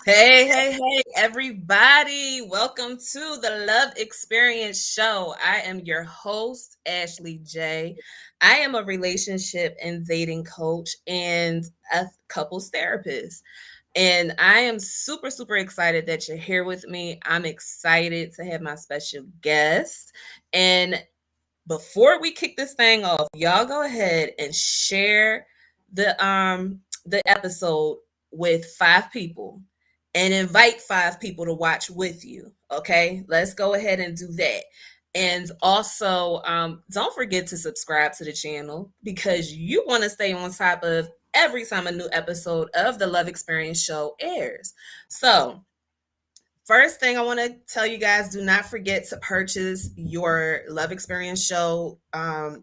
Hey, everybody. Welcome to the Love Experience Show. I am your host, Ashley J. I am a relationship and dating coach and a couples therapist. And I am super, super excited that you're here with me. I'm excited to have my special guest. And before we kick this thing off, y'all go ahead and share the episode with 5 people and invite 5 people to watch with you. Okay, let's go ahead and do that. And also, don't forget to subscribe to the channel because you want to stay on top of every time a new episode of the Love Experience Show airs. So, first thing I want to tell you guys, do not forget to purchase your Love Experience Show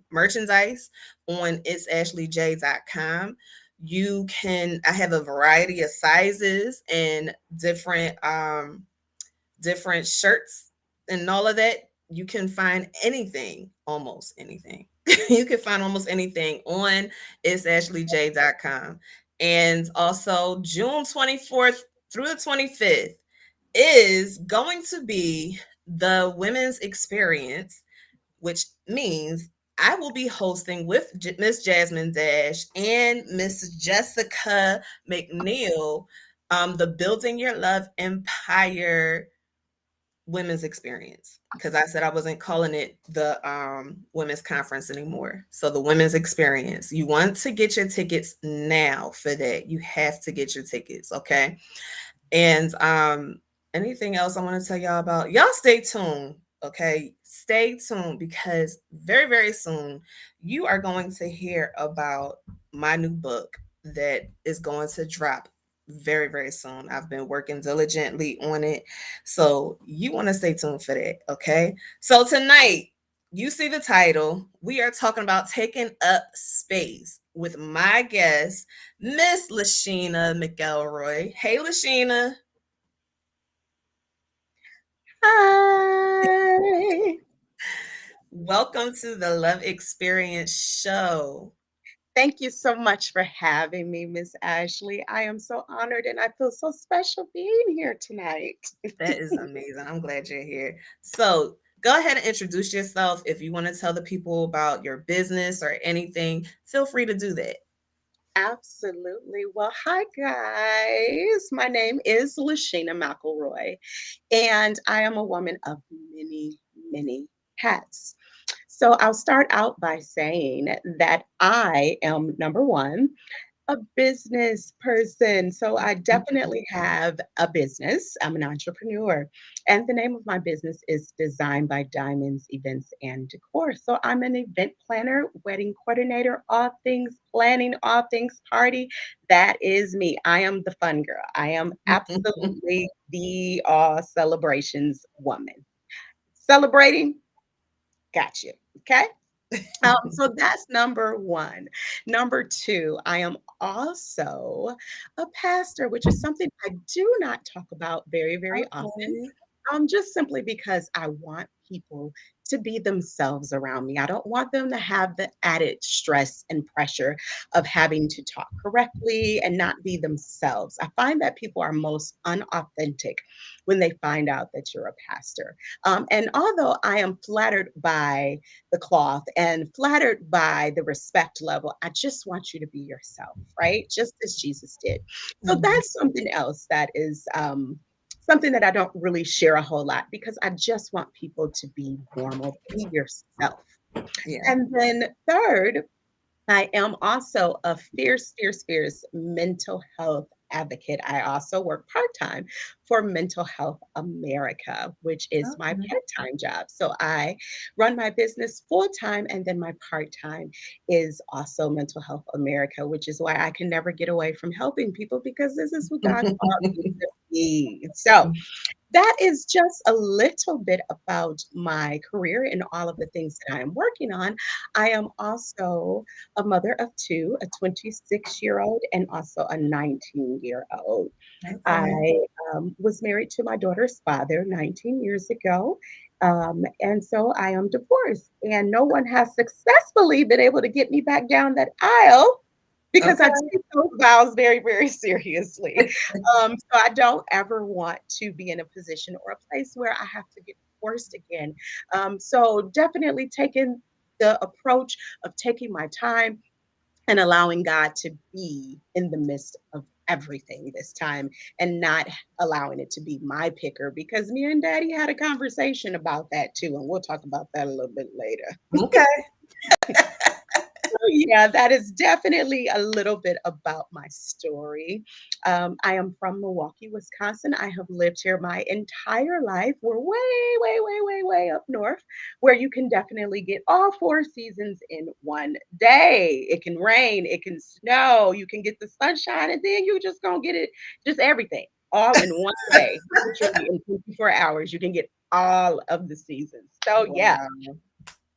merchandise on itsashleyj.com. I have a variety of sizes and different shirts and all of that. You can find anything, almost anything. You can find almost anything on itsashleyj.com. And also, June 24th through the 25th is going to be the women's experience, which means I will be hosting with Miss Jasmine Dash and Miss Jessica McNeil, the Building Your Love Empire women's experience, because I said I wasn't calling it the women's conference anymore. So the women's experience. You want to get your tickets now for that. You have to get your tickets, okay? And anything else I want to tell y'all about? Y'all stay tuned, okay? Stay tuned because very, very soon you are going to hear about my new book that is going to drop very, very soon. I've been working diligently on it. So you want to stay tuned for that, okay? So tonight, you see the title. We are talking about taking up space with my guest, Miss Lashina McElroy. Hey, Lashina. Hi. Welcome to the Love Experience Show. Thank you so much for having me, Miss Ashley. I am so honored and I feel so special being here tonight. That is amazing. I'm glad you're here. So, go ahead and introduce yourself. If you want to tell the people about your business or anything, feel free to do that. Absolutely. Well, hi, guys. My name is Lashina McElroy, and I am a woman of many, many hats. So I'll start out by saying that I am number one, a business person. So I definitely have a business. I'm an entrepreneur. And the name of my business is Design by Diamonds Events and Decor. So I'm an event planner, wedding coordinator, all things planning, all things party. That is me. I am the fun girl. I am absolutely the all celebrations woman. Celebrating, got you. Okay. So that's number one. Number two, I am also a pastor, which is something I do not talk about very, very often. Okay. Just simply because I want people to be themselves around me. I don't want them to have the added stress and pressure of having to talk correctly and not be themselves. I find that people are most unauthentic when they find out that you're a pastor. And although I am flattered by the cloth and flattered by the respect level, I just want you to be yourself, right? Just as Jesus did. So Mhm. that's something else that is something that I don't really share a whole lot because I just want people to be normal, be yourself. Yeah. And then third, I am also a fierce, fierce, fierce mental health advocate. I also work part time for Mental Health America, which is my Okay. part time job. So I run my business full time, and then my part time is also Mental Health America, which is why I can never get away from helping people because this is what God called me to be. So that is just a little bit about my career and all of the things that I am working on. I am also a mother of two, a 26-year-old and also a 19-year-old. I Okay. was married to my daughter's father 19 years ago. And so I am divorced, and no one has successfully been able to get me back down that aisle because I Okay. take those vows very, very seriously. So I don't ever want to be in a position or a place where I have to get forced again. So definitely taking the approach of taking my time and allowing God to be in the midst of everything this time and not allowing it to be my picker because me and daddy had a conversation about that too and we'll talk about that a little bit later. Okay. Yeah, that is definitely a little bit about my story. I am from Milwaukee, Wisconsin. I have lived here my entire life. We're way, way, way, way, way up north, where you can definitely get all four seasons in one day. It can rain, it can snow, you can get the sunshine, and then you just gonna get it, just everything, all in one day. Literally in 24 hours, you can get all of the seasons. So yeah, Wow.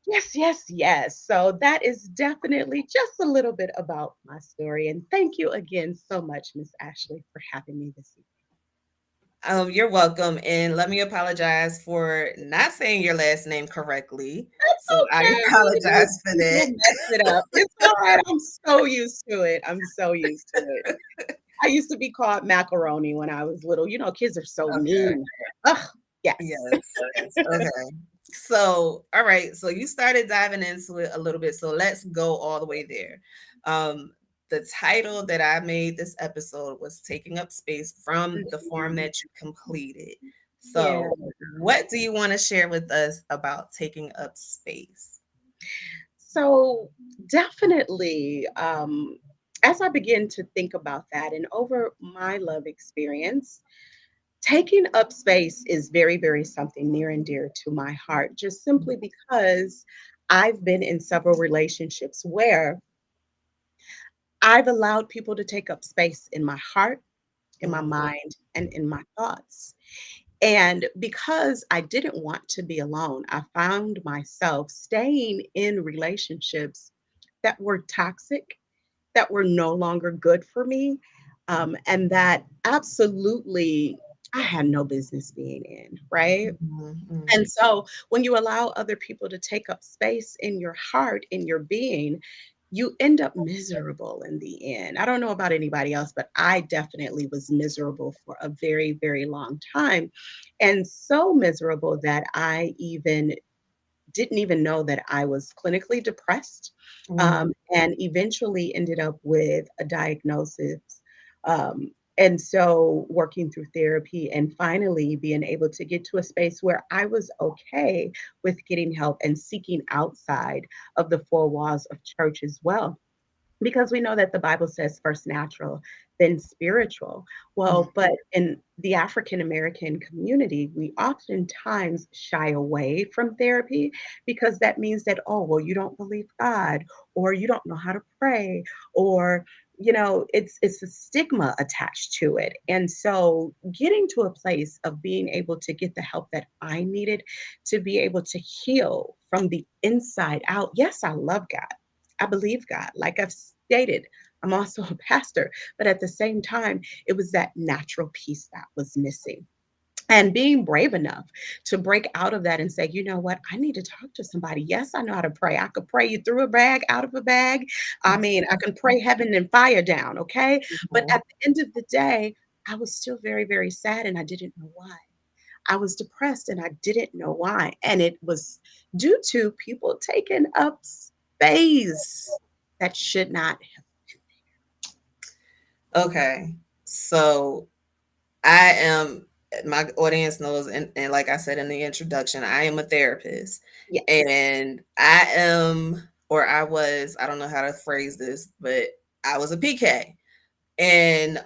yes, yes, yes. So that is definitely just a little bit about my story. And thank you again so much, Miss Ashley, for having me this evening. You're welcome. And let me apologize for not saying your last name correctly. So I Okay. apologize for People that. mess it up. It's all right. I'm so used to it. I'm so used to it. I used to be called macaroni when I was little. You know, kids are so Okay. mean. Ugh, yes. Yes. Yes. Okay. So, all right. So you started diving into it a little bit. So let's go all the way there. Um, the title that I made this episode was Taking Up Space from the form Mhm. that you completed. Yeah. So, what do you want to share with us about taking up space? So definitely, as I begin to think about that and over my love experience, taking up space is very, very something near and dear to my heart, just simply because I've been in several relationships where I've allowed people to take up space in my heart, in my Mhm. mind, and in my thoughts. And because I didn't want to be alone, I found myself staying in relationships that were toxic, that were no longer good for me, and that absolutely I had no business being in, right? Mhm. And Mhm. so when you allow other people to take up space in your heart, in your being, you end up miserable in the end. I don't know about anybody else, but I definitely was miserable for a very, very long time. And so miserable that I even didn't even know that I was clinically depressed, Mhm. and eventually ended up with a diagnosis. And so working through therapy and finally being able to get to a space where I was okay with getting help and seeking outside of the four walls of church as well because we know that the Bible says first natural, then spiritual. Mhm. Well, but in the African American community, we oftentimes shy away from therapy because that means that, oh, well, you don't believe God, or you don't know how to pray, or it's a stigma attached to it. And so getting to a place of being able to get the help that I needed to be able to heal from the inside out. Yes, I love God. I believe God. Like I've stated, I'm also a pastor, but at the same time, it was that natural piece that was missing. And being brave enough to break out of that and say, you know what, I need to talk to somebody. Yes, I know how to pray. I could pray you through a bag, out of a bag. I mean, I can pray heaven and fire down, okay? But Mhm. at the end of the day, I was still very, very sad and I didn't know why. I was depressed and I didn't know why. And it was due to people taking up space that should not have. Okay. So I am, my audience knows, and like I said in the introduction, I am a therapist. Yes. And I am, or I was, I don't know how to phrase this, but I was a PK. And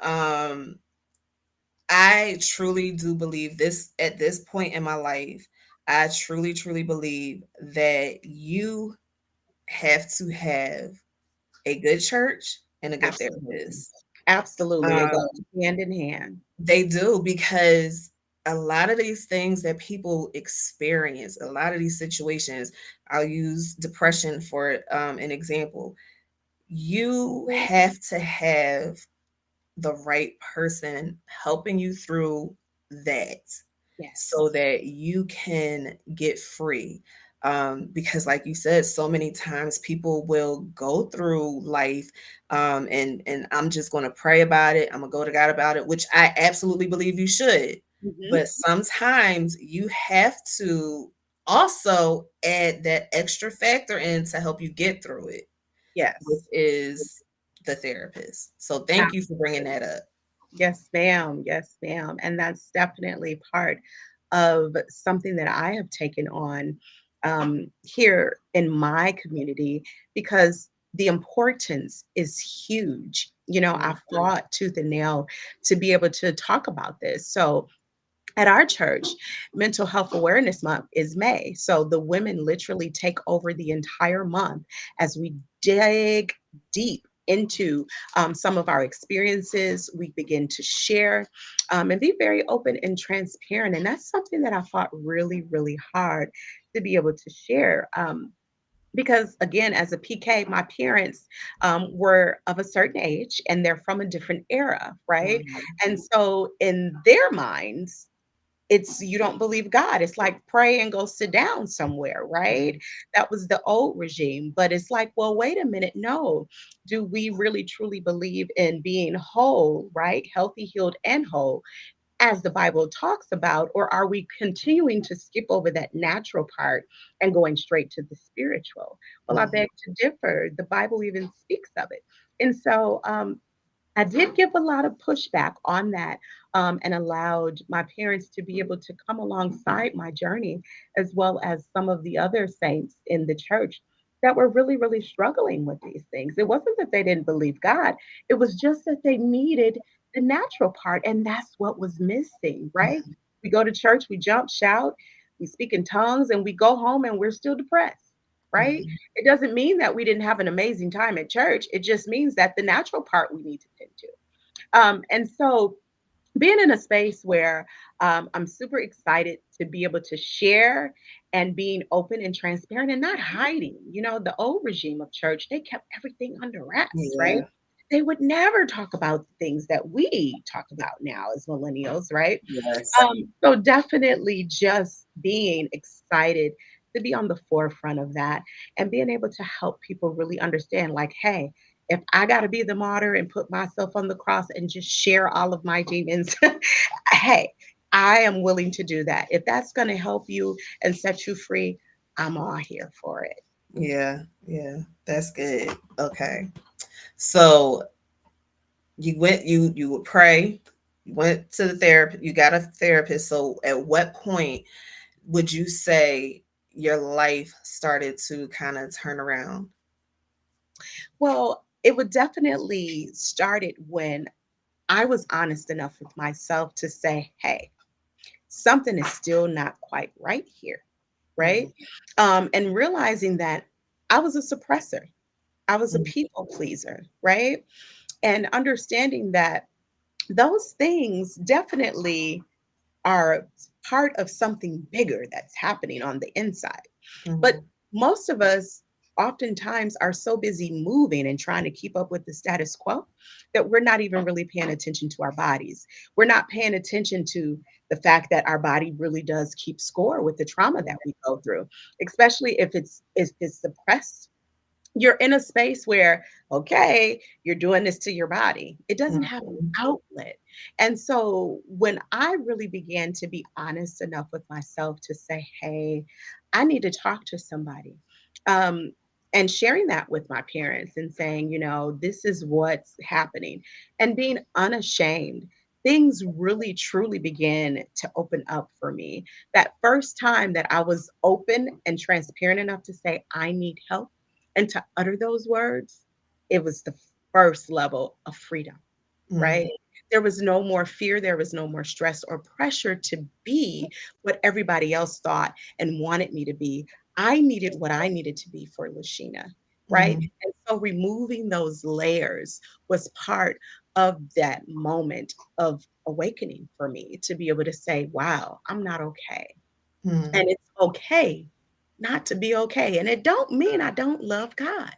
I truly do believe this at this point in my life. I truly, truly believe that you have to have a good church and a good Absolutely. therapist. Absolutely. It Um, goes hand in hand. They do because a lot of these things that people experience, a lot of these situations, I'll use depression for an example. You have to have the right person helping you through that so Yes. that you can get free. Because like you said, so many times people will go through life, and I'm just going to pray about it, I'm going to go to God about it, which I absolutely believe you should, Mhm. but sometimes you have to also add that extra factor in to help you get through it, which Yes. is the therapist. So thank you for bringing Absolutely. that up. Yes, ma'am. Yes, ma'am. And that's definitely part of something that I have taken on here in my community because the importance is huge. You know, I Mhm. fought tooth and nail to be able to talk about this. So at our church, Mental Health Awareness Month is May. So the women literally take over the entire month as we dig deep into some of our experiences. We begin to share and be very open and transparent. And that's something that I fought really, really hard to be able to share. Because again, as a PK, my parents were of a certain age and they're from a different era, right? Mhm. And so, in their minds, it's you don't believe God. It's like pray and go sit down somewhere, right? Mhm. That was the old regime. But it's like, well, wait a minute. No. Do we really truly believe in being whole, right? Healthy, healed, and whole, as the Bible talks about? Or are we continuing to skip over that natural part and going straight to the spiritual? Well, I Mhm. beg to differ. The Bible even speaks of it. And so I did give a lot of pushback on that and allowed my parents to be able to come alongside my journey, as well as some of the other saints in the church that were really, really struggling with these things. It wasn't that they didn't believe God, it was just that they needed the natural part, and that's what was missing, right? We go to church, we jump, shout, we speak in tongues, and we go home and we're still depressed, right? Mhm. It doesn't mean that we didn't have an amazing time at church. It just means that the natural part we need to tend to. And so being in a space where I'm super excited to be able to share and being open and transparent and not hiding. You know, the old regime of church, they kept everything under wraps, right? Yeah. They would never talk about the things that we talk about now as millennials, right? Yes. So definitely just being excited to be on the forefront of that and being able to help people really understand, like, hey, if I got to be the martyr and put myself on the cross and just share all of my demons, hey, I am willing to do that. If that's going to help you and set you free, I'm all here for it. Yeah. Yeah. That's good. Okay. So you would pray, you went to the therapist, you got a therapist. So at what point would you say your life started to kind of turn around? Well, it would definitely started when I was honest enough with myself to say, hey, something is still not quite right here, right? Mhm. And realizing that I was a suppressor, I was a Mhm. people pleaser, right? And understanding that those things definitely are part of something bigger that's happening on the inside. But Mhm. most of us oftentimes are so busy moving and trying to keep up with the status quo that we're not even really paying attention to our bodies. We're not paying attention to the fact that our body really does keep score with the trauma that we go through, especially if it's suppressed. You're in a space where, okay, you're doing this to your body. It doesn't have an Mhm. outlet. And so when I really began to be honest enough with myself to say, hey, I need to talk to somebody. Um, and sharing that with my parents and saying, this is what's happening and being unashamed, things really truly began to open up for me. That first time that I was open and transparent enough to say, I need help and to utter those words, it was the first level of freedom, right? Mhm. There was no more fear, there was no more stress or pressure to be what everybody else thought and wanted me to be. I needed what I needed to be for Lashina, right? Mhm. And so removing those layers was part of that moment of awakening for me to be able to say, wow, I'm not okay. Mhm. And it's okay not to be okay. And it don't mean I don't love God.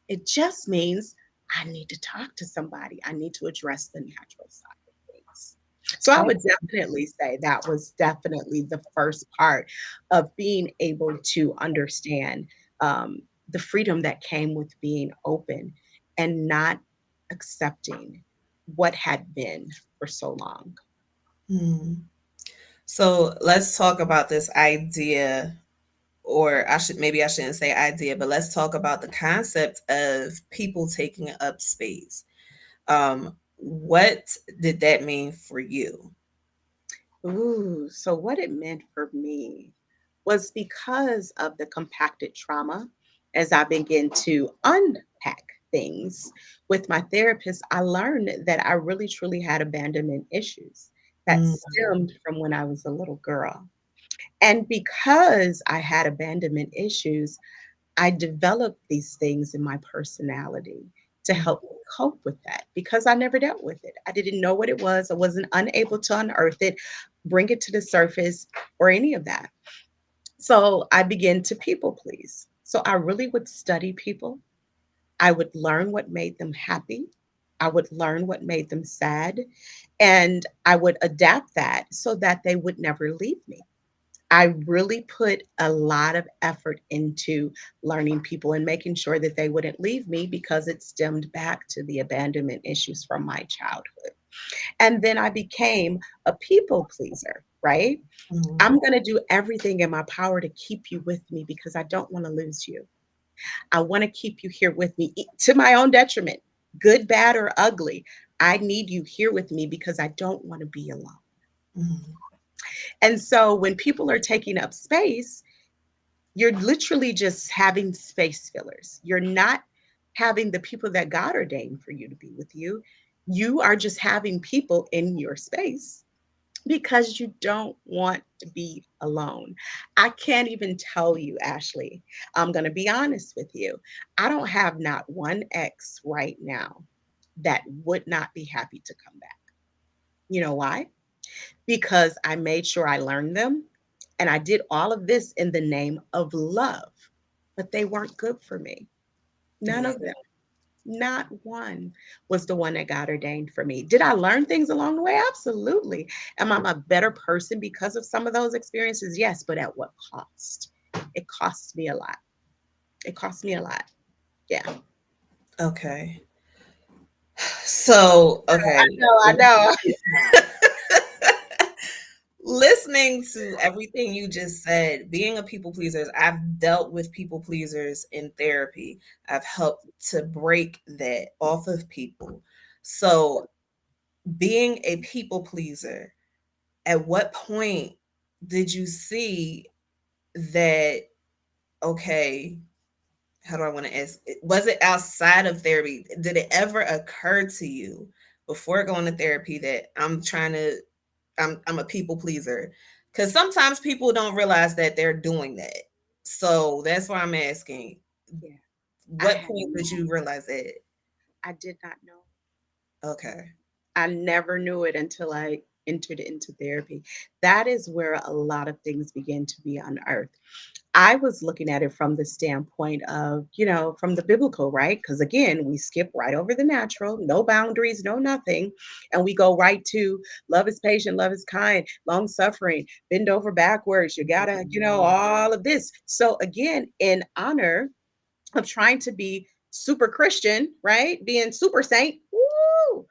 It just means I need to talk to somebody. I need to address the natural side of things. So I would Makes definitely say that was definitely the first part of being able to understand um, the freedom that came with being open and not accepting what had been for so long. Hmm. So let's talk about this idea, or maybe I shouldn't say idea, but let's talk about the concept of people taking up space. What did that mean for you? Ooh, so what it meant for me was because of the compacted trauma, as I began to unpack things with my therapist, I learned that I really truly had abandonment issues that Mm, stemmed from when I was a little girl. And because I had abandonment issues, I developed these things in my personality to mm, help me cope with that because I never dealt with it. I didn't know what it was. I wasn't unable to unearth it, bring it to the surface, or any of that. So I began to people please. So I really would study people. I would learn what made them happy. I would learn what made them sad. And I would adapt that so that they would never leave me. I really put a lot of effort into learning people and making sure that they wouldn't leave me because it stemmed back to the abandonment issues from my childhood. And then I became a people pleaser, right? mm, I'm going to do everything in my power to keep you with me because I don't want to lose you. I want to keep you here with me to my own detriment, good, bad, or ugly. I need you here with me because I don't want to be alone. mm, And so when people are taking up space, you're literally just having space fillers. You're not having the people that God ordained for you to be with you. You are just having people in your space because you don't want to be alone. I can't even tell you, Ashley. I'm going to be honest with you. I don't have not one ex right now that would not be happy to come back. You know why? Because I made sure I learned them and I did all of this in the name of love, but they weren't good for me. None yeah. of them. Not one was the one that God ordained for me. Did I learn things along the way? Absolutely. Am I a better person because of some of those experiences? Yes, but at what cost? It costs me a lot. It cost me a lot. Yeah. Okay. So, I okay. know, I know. Listening to everything you just said, being a people pleaser, I've dealt with people pleasers in therapy. I've helped to break that off of people. So, being a people pleaser, at what point did you see that, okay, how do I want to ask? Was it outside of therapy? Did it ever occur to you before going to therapy that I'm a people pleaser? Because sometimes people don't realize that they're doing that. So that's why I'm asking, Yeah. I what had point did you realize that? I did not know. Okay. I never knew it until I entered into therapy. That is where a lot of things begin to be unearthed. I was looking at it from the standpoint of, from the biblical, right? Because again, we skip right over the natural, no boundaries, no nothing. And we go right to love is patient, love is kind, long suffering, bend over backwards. You gotta, all of this. So again, in honor of trying to be super Christian, right? Being super saint. Woo!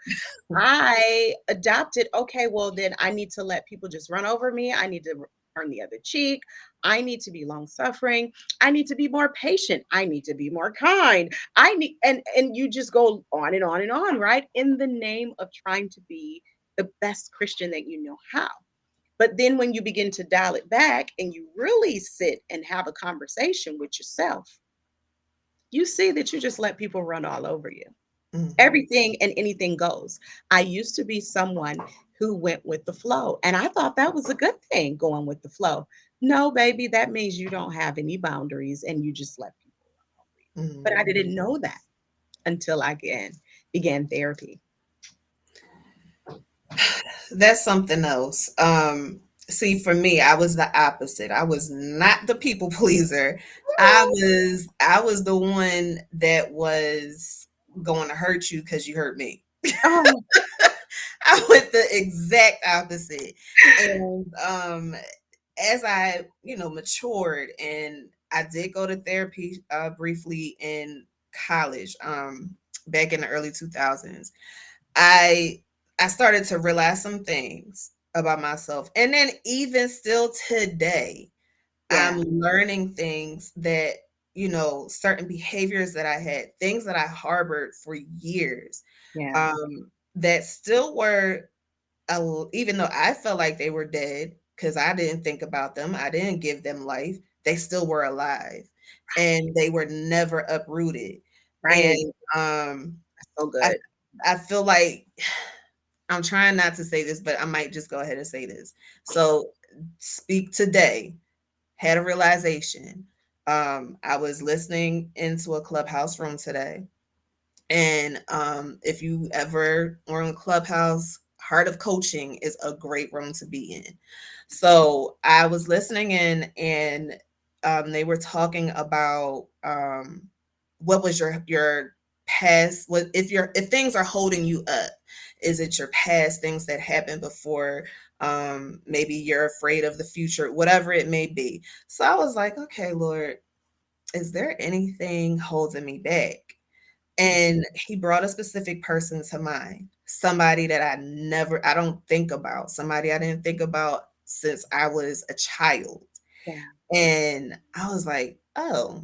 I adopted, okay, well, then I need to let people just run over me. I need to turn the other cheek. I need to be long suffering. I need to be more patient. I need to be more kind. I need, and you just go on and on and on, right? In the name of trying to be the best Christian that you know how. But then when you begin to dial it back and you really sit and have a conversation with yourself, you see that you just let people run all over you. Mhm. Everything and anything goes. I used to be someone who went with the flow, and I thought that was a good thing, going with the flow. No, baby, that means you don't have any boundaries and you just let people run over you. But I Mhm. didn't know that until I began therapy. That's something else. See, for me, I was the opposite. I was not the people pleaser. I was the one that was going to hurt you because you hurt me. Oh, I went the exact opposite. And as I, matured, and I did go to therapy briefly in college, back in the early 2000s. I I started to realize some things about myself. And then even still today, I'm Yeah, learning things that, certain behaviors that I had, things that I harbored for years, yeah. that still were, even though I felt like they were dead because I didn't think about them, I didn't give them life, they still were alive and they were never uprooted. Right. And So I, good. I feel like I'm trying not to say this, but I might just go ahead and say this. So, speak today, had a realization. I was listening into a clubhouse room today, and if you ever were on Clubhouse, Heart of Coaching is a great room to be in. So I was listening in, and they were talking about, what was your past. What if things are holding you up? Is it your past, things that happened before? Maybe you're afraid of the future, whatever it may be. So I was like, okay, Lord, is there anything holding me back? Mhm. And he brought a specific person to mind, somebody that I don't think about, somebody I didn't think about since I was a child. Yeah. And I was like, oh,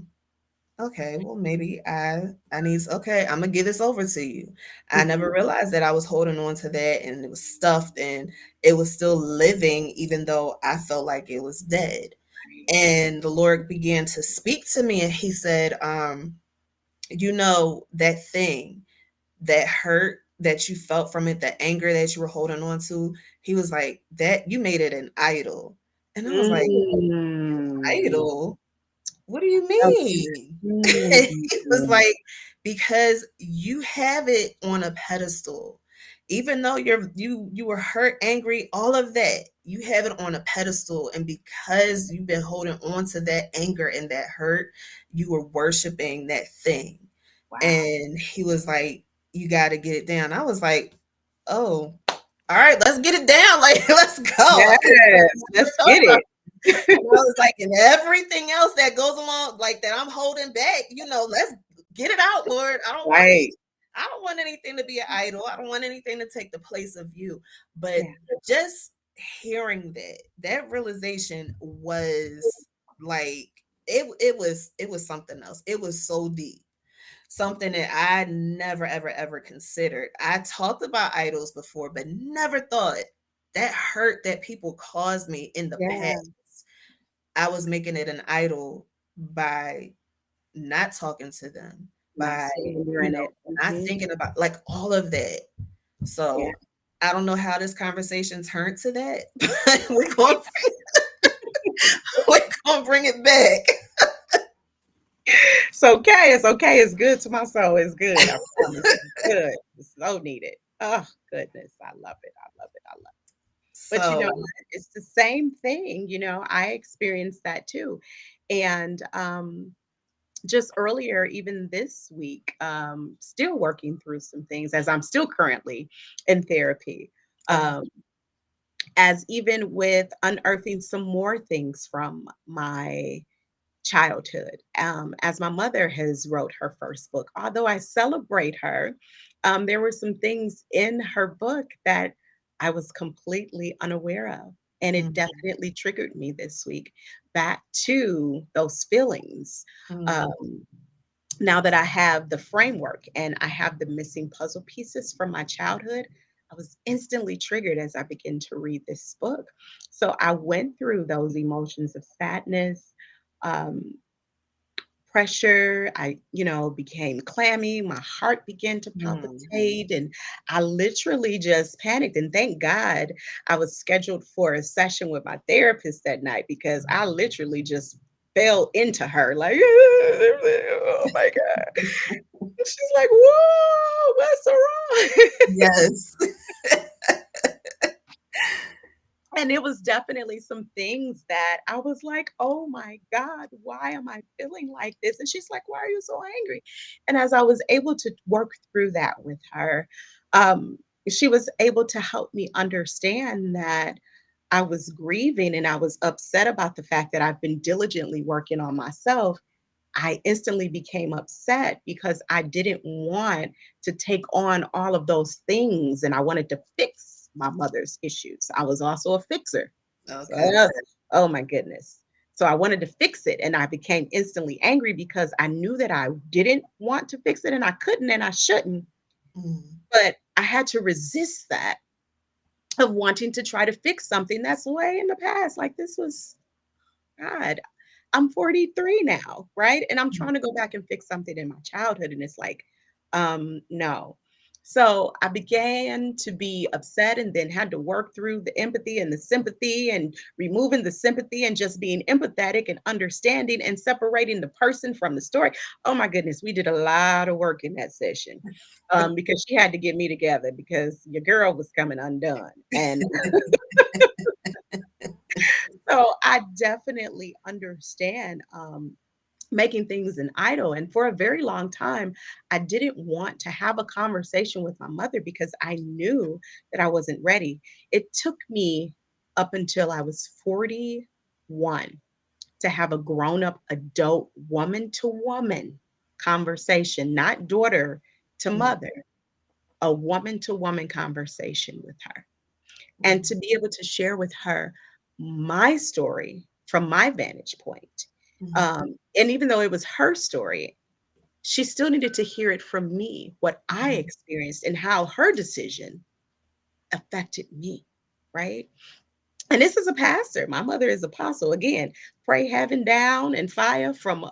okay, well, maybe I need, okay, I'm gonna give this over to you. I never Mhm. realized that I was holding on to that, and it was stuffed, and it was still living, even though I felt like it was dead. Right. And the Lord began to speak to me, and he said, that thing, that hurt that you felt from it, the anger that you were holding on to, he was like, that you made it an idol. And I was like, Mm. idol? What do you So mean? He was mm. like, because you have it on a pedestal. Even though you were hurt, angry, all of that, you have it on a pedestal. And because you've been holding on to that anger and that hurt, you were worshiping that thing. Wow. And he was like, you got to get it down. I was like, oh, all right, let's get it down. Like, let's go. Yes, Because I never let's thought get about it. it. And I was like, and everything else that goes along, like that I'm holding back, let's get it out, Lord. Right. I don't want anything to be an idol. I don't want anything to take the place of you. But Yeah. just hearing that realization was like, it was something else. It was so deep, something that I never, ever, ever considered. I talked about idols before, but never thought that hurt that people caused me in the past, Yeah. I was making it an idol by not talking to them, Not by, surrendering it. not Mhm. thinking about, like, all of that. Yeah. So I don't know how this conversation turned to that, but we're gonna bring it back. It's okay. It's okay. It's good to my soul. It's good. I promise. It's good. It's so needed. Oh goodness. I love it. I love it. I love it. But you know So, what? It's the same thing. I experienced that too. And just earlier, even this week, still working through some things as I'm still currently in therapy. okay. Um, as even with unearthing some more things from my childhood. As my mother has wrote her first book, although I celebrate her, there were some things in her book that I was completely unaware of. And it Mhm, definitely triggered me this week back to those feelings. mhm, Um, now that I have the framework and I have the missing puzzle pieces from my childhood, I was instantly triggered as I began to read this book. So I went through those emotions of sadness, um, pressure. I became clammy. My heart began to mhm. palpitate, and I literally just panicked. And thank God I was scheduled for a session with my therapist that night because I literally just fell into her like, oh my God. She's like, whoa, what's so wrong? Yes. And it was definitely some things that I was like, "Oh my God, why am I feeling like this?" And she's like, "Why are you so angry?" And as I was able to work through that with her, um, she was able to help me understand that I was grieving and I was upset about the fact that I've been diligently working on myself. I instantly became upset because I didn't want to take on all of those things and I wanted to fix my mother's issues. I was also a fixer. So, Okay. oh my goodness. So I wanted to fix it and I became instantly angry because I knew that I didn't want to fix it and I couldn't and I shouldn't. Mm. But I had to resist that of wanting to try to fix something that's way in the past. Like this was God, I'm 43 now, right? And I'm trying to go back and fix something in my childhood. And it's like, no. So I began to be upset and then had to work through the empathy and the sympathy and removing the sympathy and just being empathetic and understanding and separating the person from the story. Oh my goodness, we did a lot of work in that session because she had to get me together because your girl was coming undone. And so I definitely understand making things an idol. And for a very long time, I didn't want to have a conversation with my mother because I knew that I wasn't ready. It took me up until I was 41 to have a grown up adult woman to woman conversation, not daughter to Mm. mother, a woman to woman conversation with her and Mm. to be able to share with her my story from my vantage point. Mm. And even though it was her story, she still needed to hear it from me, what I Mm. experienced and how her decision affected me, right? And this is a pastor. My mother is apostle. Again, pray heaven down and fire from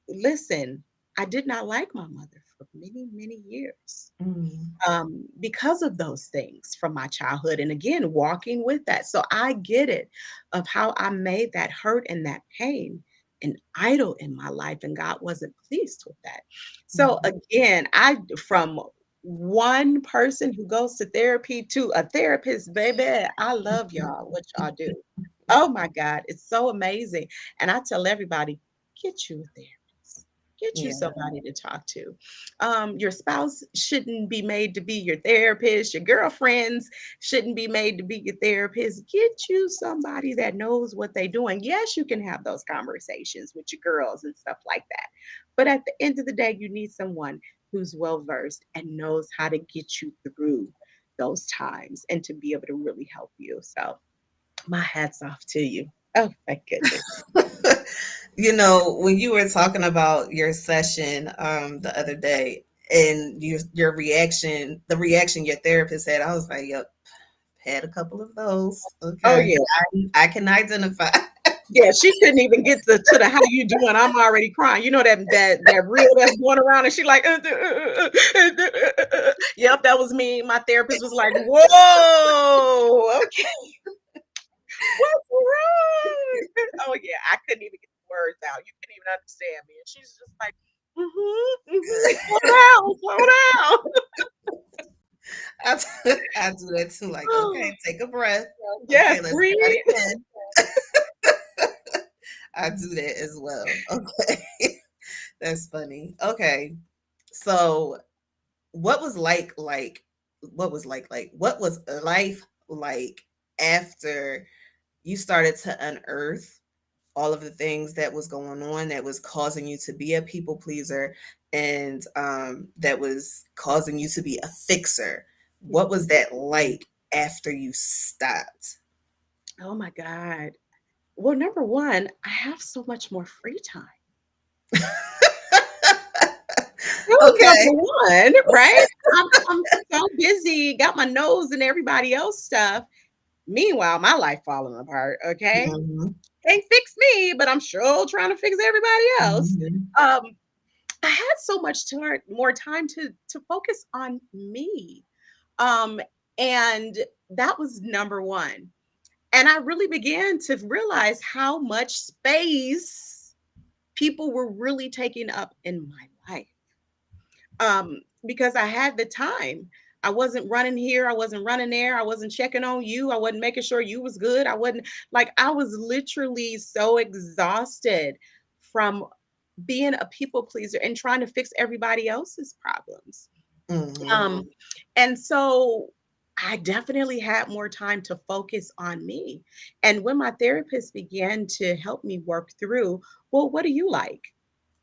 listen, I did not like my mother for many, many years Mm. because of those things from my childhood. And again, walking with that. So I get it of how I made that hurt and that pain an idol in my life, and God wasn't pleased with that. So Mm. again, from one person who goes to therapy to a therapist, baby, I love y'all, what y'all do. Oh my God, it's so amazing. And I tell everybody, get you a therapist. Get you Yeah. somebody to talk to. Your spouse shouldn't be made to be your therapist. Your girlfriends shouldn't be made to be your therapist. Get you somebody that knows what they're doing. Yes, you can have those conversations with your girls and stuff like that. But at the end of the day, you need someone who's well versed and knows how to get you through those times and to be able to really help you. So, my hat's off to you. Oh, my goodness. You know, when you were talking about your session the other day and your reaction, the reaction your therapist had, I was like, yep, had a couple of those. Oh, Okay. yeah. I can identify. Yeah, she couldn't even get to the "how you doing?" I'm already crying. You know that reel that's going around, and she like, Yep, that was me. My therapist was like, "Whoa, okay, what's wrong?" Oh yeah, I couldn't even get the words out. You couldn't even understand me, and she's just like, slow down." I do that too. Like, okay, take a breath. Yes, Okay, let's start breathe. again. I do that as well. Okay. That's funny. Okay. So what was what was life like after you started to unearth all of the things that was going on that was causing you to be a people pleaser and that was causing you to be a fixer? What was that like after you stopped? Oh my God. Well, number one, I have so much more free time. That was Okay. number one, right? I'm so busy, got my nose in everybody else stuff. Meanwhile, my life falling apart, okay? Mhm. Can't fix me, but I'm sure trying to fix everybody else. Mhm. Um, I had so much more time to focus on me. Um, and that was number one. And I really began to realize how much space people were really taking up in my life. Because I had the time. I wasn't running here, I wasn't running there, I wasn't checking on you, I wasn't making sure you was good. I wasn't like I was literally so exhausted from being a people pleaser and trying to fix everybody else's problems. Mhm. Um, and so I definitely had more time to focus on me. And when my therapist began to help me work through, well, what do you like?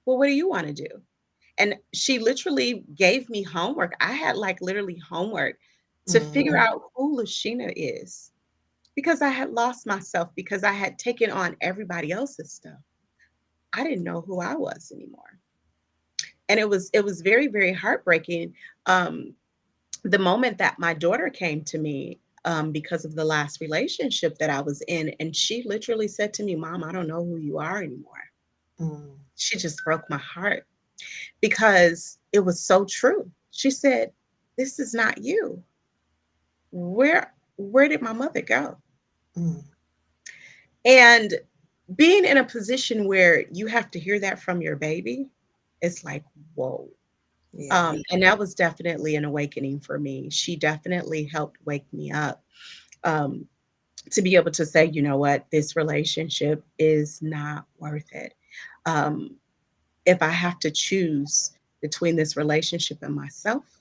Well, what do you want to do? And she literally gave me homework. I had like literally homework to figure Mhm. out who Lashina is because I had lost myself because I had taken on everybody else's stuff. I didn't know who I was anymore. And it was very, very heartbreaking. Um, the moment that my daughter came to me because of the last relationship that I was in, and she literally said to me, Mom, I don't know who you are anymore. Mm. She just broke my heart because it was so true. She said, This is not you. Where did my mother go? Mm. And being in a position where you have to hear that from your baby, it's like, whoa. Yeah. And that was definitely an awakening for me. She definitely helped wake me up. Um, to be able to say, you know what, this relationship is not worth it. Um, if I have to choose between this relationship and myself,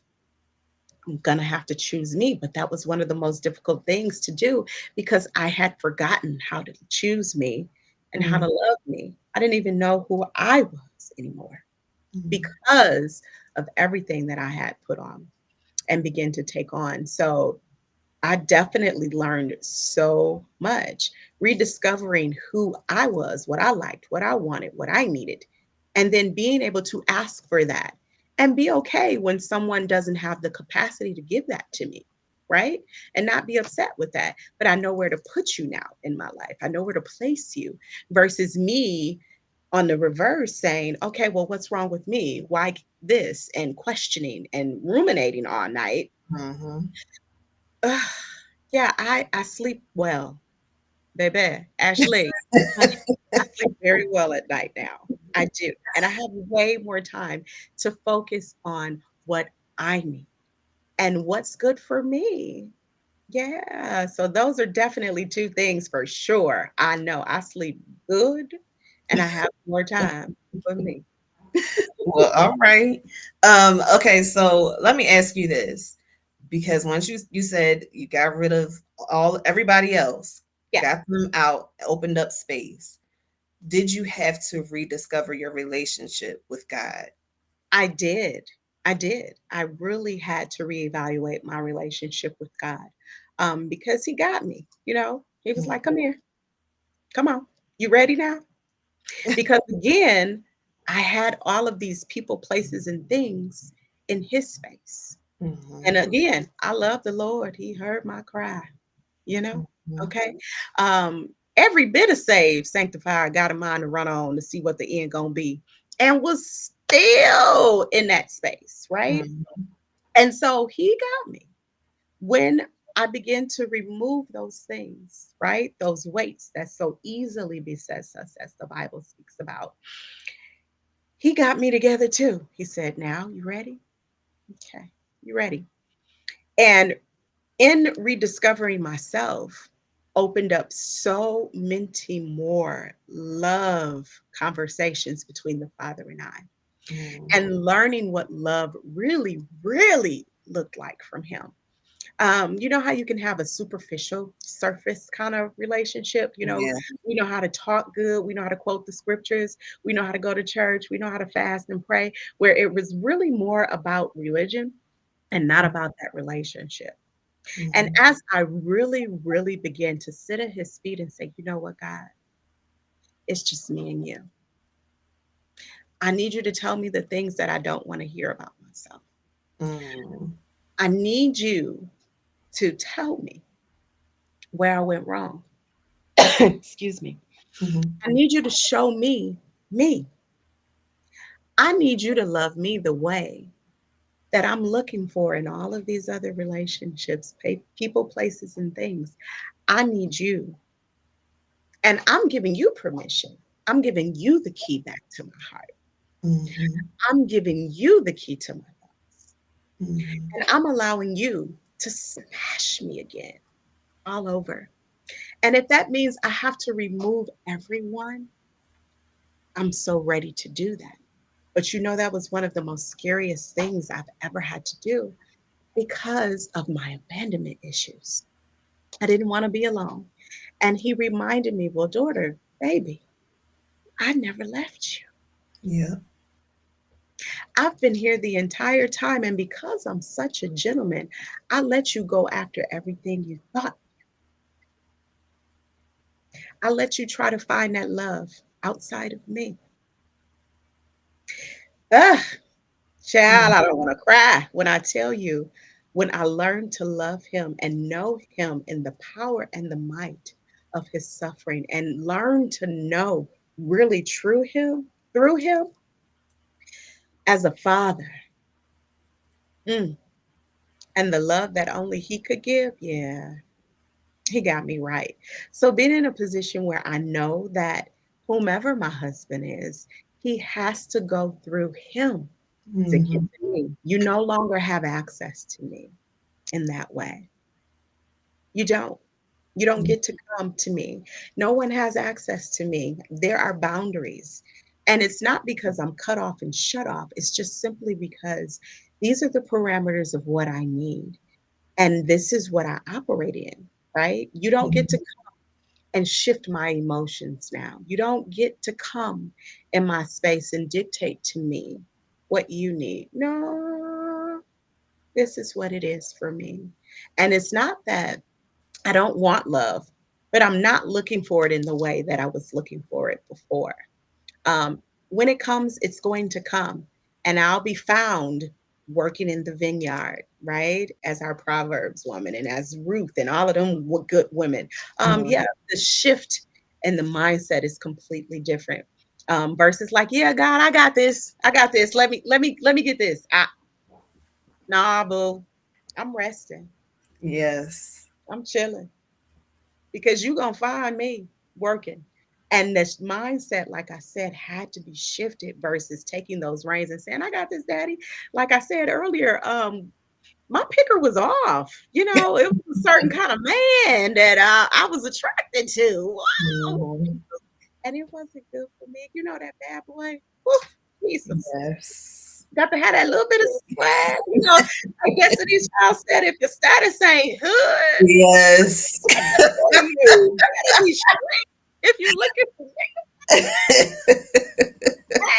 I'm going to have to choose me. But that was one of the most difficult things to do because I had forgotten how to choose me and how to Mm. love me. I didn't even know who I was anymore Mm. because of everything that I had put on and begin to take on. So I definitely learned so much, rediscovering who I was, what I liked, what I wanted, what I needed, and then being able to ask for that and be okay when someone doesn't have the capacity to give that to me, right? And not be upset with that. But I know where to put you now in my life. I know where to place you versus me on the reverse saying, okay, well, what's wrong with me? Why this? And questioning and ruminating all night. Mhm. Ugh, yeah, I sleep well, baby. Ashley, honey, I sleep very well at night now. I do. And I have way more time to focus on what I need and what's good for me. Yeah. So those are definitely two things for sure. I know I sleep good and I have more time for me. Well, all right. Okay, so let me ask you this. Because once you said you got rid of all everybody else, Yeah, got them out, opened up space. Did you have to rediscover your relationship with God? I did. I did. I really had to reevaluate my relationship with God because He got me. He was like, Mm. "Come here, come on, you ready now?" Because again, I had all of these people, places, and things in His space. And Mhm. again, I love the Lord. He heard my cry. You know, Mhm. okay. Every bit of saved, sanctified, got a mind to run on to see what the end gonna be, and was still in that space, right? Mhm. And so he got me when I begin to remove those things, right? Those weights that so easily besets us, as the Bible speaks about. He got me together too. He said, "Now you ready? Okay, you ready?" And in rediscovering myself, opened up so many more love conversations between the Father and I, Mhm. and learning what love really, really looked like from Him. You know how you can have a superficial surface kind of relationship? Yeah. We know how to talk good, we know how to quote the scriptures, we know how to go to church, we know how to fast and pray, where it was really more about religion and not about that relationship. And Mhm. as I really, really began to sit at His feet and say, you know what, God, it's just me and you. I need you to tell me the things that I don't want to hear about myself. Mhm. I need you to tell me where I went wrong. Excuse me. Mhm. I need you to show me me. I need you to love me the way that I'm looking for in all of these other relationships, people, places, and things. I need you. And I'm giving you permission. I'm giving you the key back to my heart. Mhm. I'm giving you the key to my thoughts. Mhm. And I'm allowing you to smash me again all over. And if that means I have to remove everyone, I'm so ready to do that. But that was one of the most scariest things I've ever had to do because of my abandonment issues. I didn't want to be alone. And he reminded me, well, daughter, baby, I never left you. Yeah. I've been here the entire time. And because I'm such a gentleman, I let you go after everything you thought. I let you try to find that love outside of me. Ah, child, Mhm. I don't want to cry when I tell you, when I learned to love him and know him in the power and the might of his suffering and learn to know really true him through him as a father, mm, and the love that only he could give, yeah, he got me right. So being in a position where I know that whomever my husband is, he has to go through him to get Mhm. to me. You no longer have access to me in that way. You don't. You don't get to come to me. No one has access to me. There are boundaries. And it's not because I'm cut off and shut off. It's just simply because these are the parameters of what I need. And this is what I operate in, right? You don't get to Mhm. come and shift my emotions now. You don't get to come in my space and dictate to me what you need. No, this is what it is for me. And it's not that I don't want love, but I'm not looking for it in the way that I was looking for it before. When it comes, it's going to come, and I'll be found working in the vineyard, right? As our Proverbs woman and as Ruth and all of them good women. Mhm. Yeah, the shift and the mindset is completely different. Versus like, yeah, God, I got this. I got this. Let me get this. Nah, boo. I'm resting. Yes. I'm chilling because you gonna find me working. And this mindset, like I said, had to be shifted versus taking those reins and saying, I got this, daddy. Like I said earlier, my picker was off. It was a certain kind of man that I was attracted to. Wow. Mhm. And it wasn't good for me. You know that bad boy? Whew, Jesus. Yes. Got to have that little bit of swag. I guess Destiny's Child said, if your status ain't hood, Yes. for you better be straight if you looking for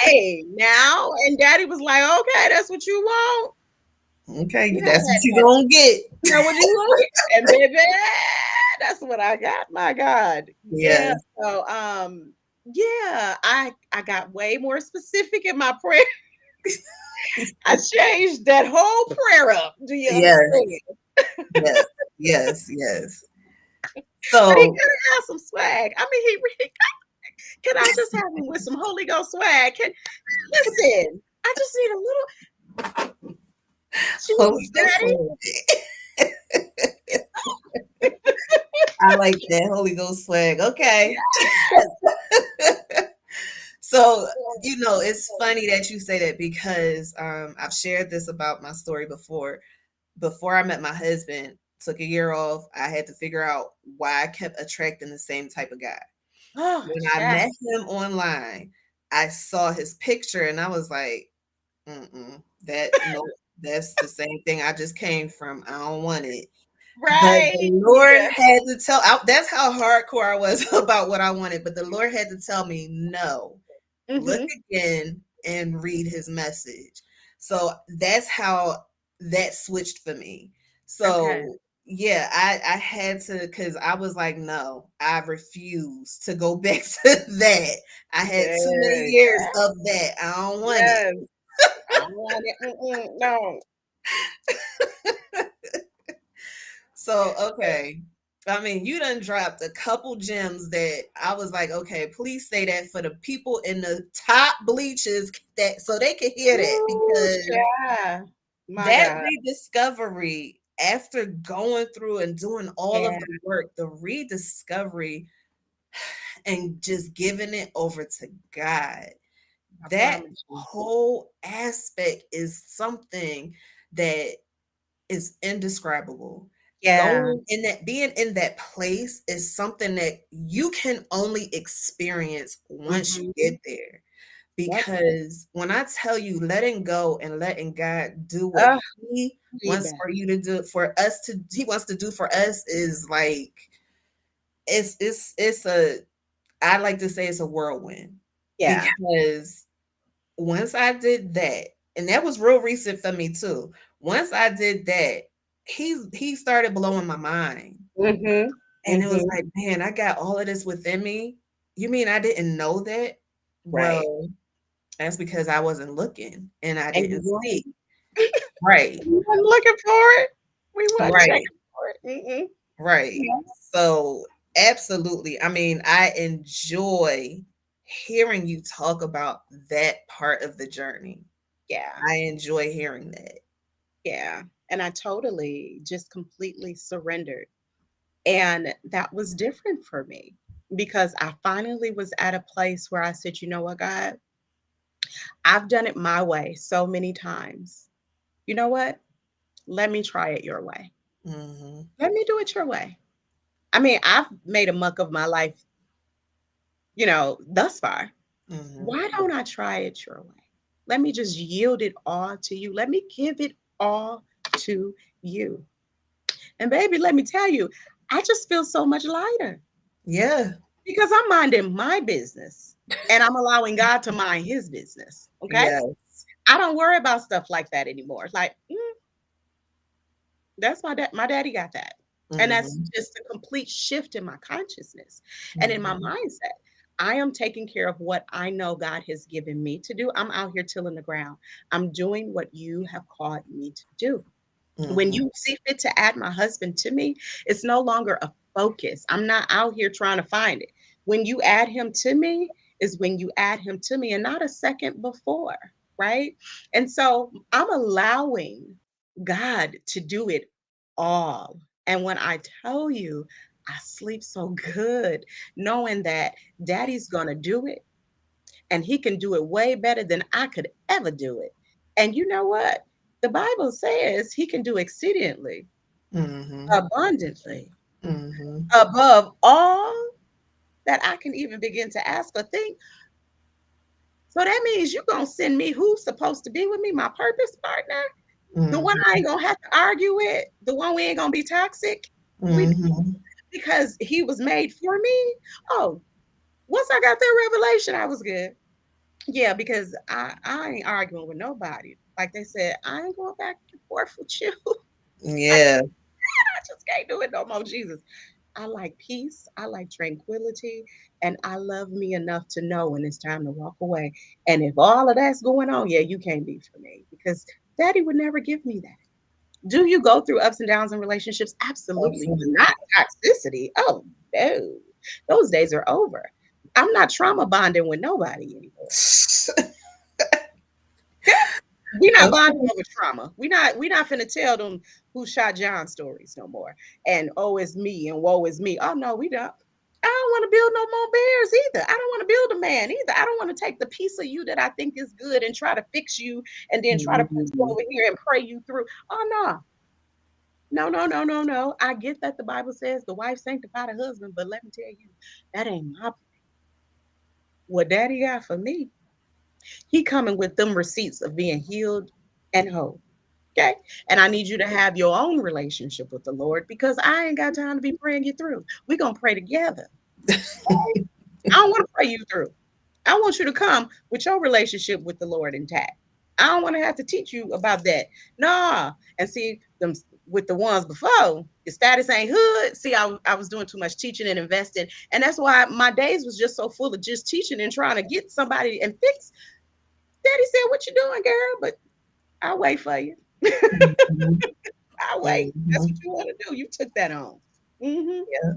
hey now. And daddy was like, okay, that's what you want. Okay, You have that's what that you daddy. gonna get. You know what you want? And baby, that's what I got. My God. Yeah. Yes. So yeah, I got way more specific in my prayer. I changed that whole prayer up. Do you Yes. understand? Yes. Yes. Yes. But he So gotta have some swag. I mean, he can I just have him with some Holy Ghost swag? Listen, I just need a little Holy juice, Ghost daddy. swag. I like that Holy Ghost swag. Okay. Yes. So, it's funny that you say that because I've shared this about my story before. Before I met my husband, took a year off. I had to figure out why I kept attracting the same type of guy. Oh, When I child. met him online, I saw his picture and I was like, mm-mm, no, that's the same thing I just came from. I don't want it. But Right. the Lord Yeah. had to that's how hardcore I was about what I wanted. But the Lord had to tell me, no, look Hmm. again and read his message. So that's how that switched for me. Okay. So yeah, I had to, because I was like, no, I refuse to go back to that. I had too many Yeah. years of that. I don't want it. Yes. I don't want it. Mm-mm, no. So, okay. I mean, you done dropped a couple gems that I was like, okay, please say that for the people in the top bleachers, that so they can hear that, Ooh, because child. My that God. rediscovery, after going through and doing all of Yeah. the work, the rediscovery and just giving it over to God, I that promise you. whole aspect is something that is indescribable. Yeah. Going in that being in that place is something that you can only experience once you Hmm. get there. Yep. Because when I tell you letting go and letting God do what Oh, he wants amen. for you to do, for us to he wants to do for us, is like it's a, I like to say it's a whirlwind. Yeah. Because once I did that, and that was real recent for me too. Once I did that, he started blowing my mind. Mhm. And it was Mhm. like, man, I got all of this within me. You mean I didn't know that? Right. Well, that's because I wasn't looking and I And you didn't weren't. see. Right. We weren't looking for it. We weren't Right. checking for it. Mm-mm. Right. Yeah. So, absolutely. I mean, I enjoy hearing you talk about that part of the journey. Yeah. I enjoy hearing that. Yeah. And I totally just completely surrendered. And that was different for me because I finally was at a place where I said, you know what, God, I've done it my way so many times. You know what? Let me try it your way. Mhm. Let me do it your way. I mean, I've made a muck of my life, thus far. Mhm. Why don't I try it your way? Let me just yield it all to you. Let me give it all to you. And baby, let me tell you, I just feel so much lighter Yeah. because I'm minding my business and I'm allowing God to mind his business. Okay. Yes. I don't worry about stuff like that anymore. It's like, that's my dad. My daddy got that. And that's Mhm. just a complete shift in my consciousness and in my Mhm. mindset. I am taking care of what I know God has given me to do. I'm out here tilling the ground. I'm doing what you have called me to do. When Mhm. you see fit to add my husband to me, it's no longer a focus. I'm not out here trying to find it. When you add him to me, is when you add him to me and not a second before, right? And so I'm allowing God to do it all. And when I tell you, I sleep so good knowing that daddy's going to do it and he can do it way better than I could ever do it. And you know what? The Bible says he can do exceedingly, Mhm. abundantly, Mhm. above all that I can even begin to ask or think. So that means you're going to send me who's supposed to be with me, my purpose partner, the one I Mhm. ain't going to have to argue with, the one we ain't going to be toxic with Mhm. because he was made for me. Oh, once I got that revelation, I was good. Yeah, because I ain't arguing with nobody. Like they said, I ain't going back and forth with you. I Yeah. just can't do it no more, Jesus. I like peace, I like tranquility, and I love me enough to know when it's time to walk away. And if all of that's going on, yeah, you can't be for me because daddy would never give me that. Do you go through ups and downs in relationships? Absolutely, but Absolutely. not toxicity. Oh, no. Those days are over. I'm not trauma bonding with nobody anymore. We not bonding Okay. over trauma. We not finna tell them who shot John stories no more. And oh, it's me and woe is me. Oh no, we don't. I don't want to build no more bears either. I don't want to build a man either. I don't want to take the piece of you that I think is good and try to fix you and then try to put you Mhm. over here and pray you through. Oh no. No, no, no, no, no. I get that the Bible says the wife sanctify the husband, but let me tell you, that ain't my what daddy got for me. He coming with them receipts of being healed and whole. Okay. And I need you to have your own relationship with the Lord because I ain't got time to be praying you through. We're going to pray together. I don't want to pray you through. I want you to come with your relationship with the Lord intact. I don't want to have to teach you about that. Nah. And see, them with the ones before, your status ain't hood. See, I was doing too much teaching and investing. And that's why my days was just so full of just teaching and trying to get somebody and fix. Daddy said, what you doing, girl? But I'll wait for you. Mhm. I wait. That's what Mhm. you want to do. You took that on. Hmm. Yeah.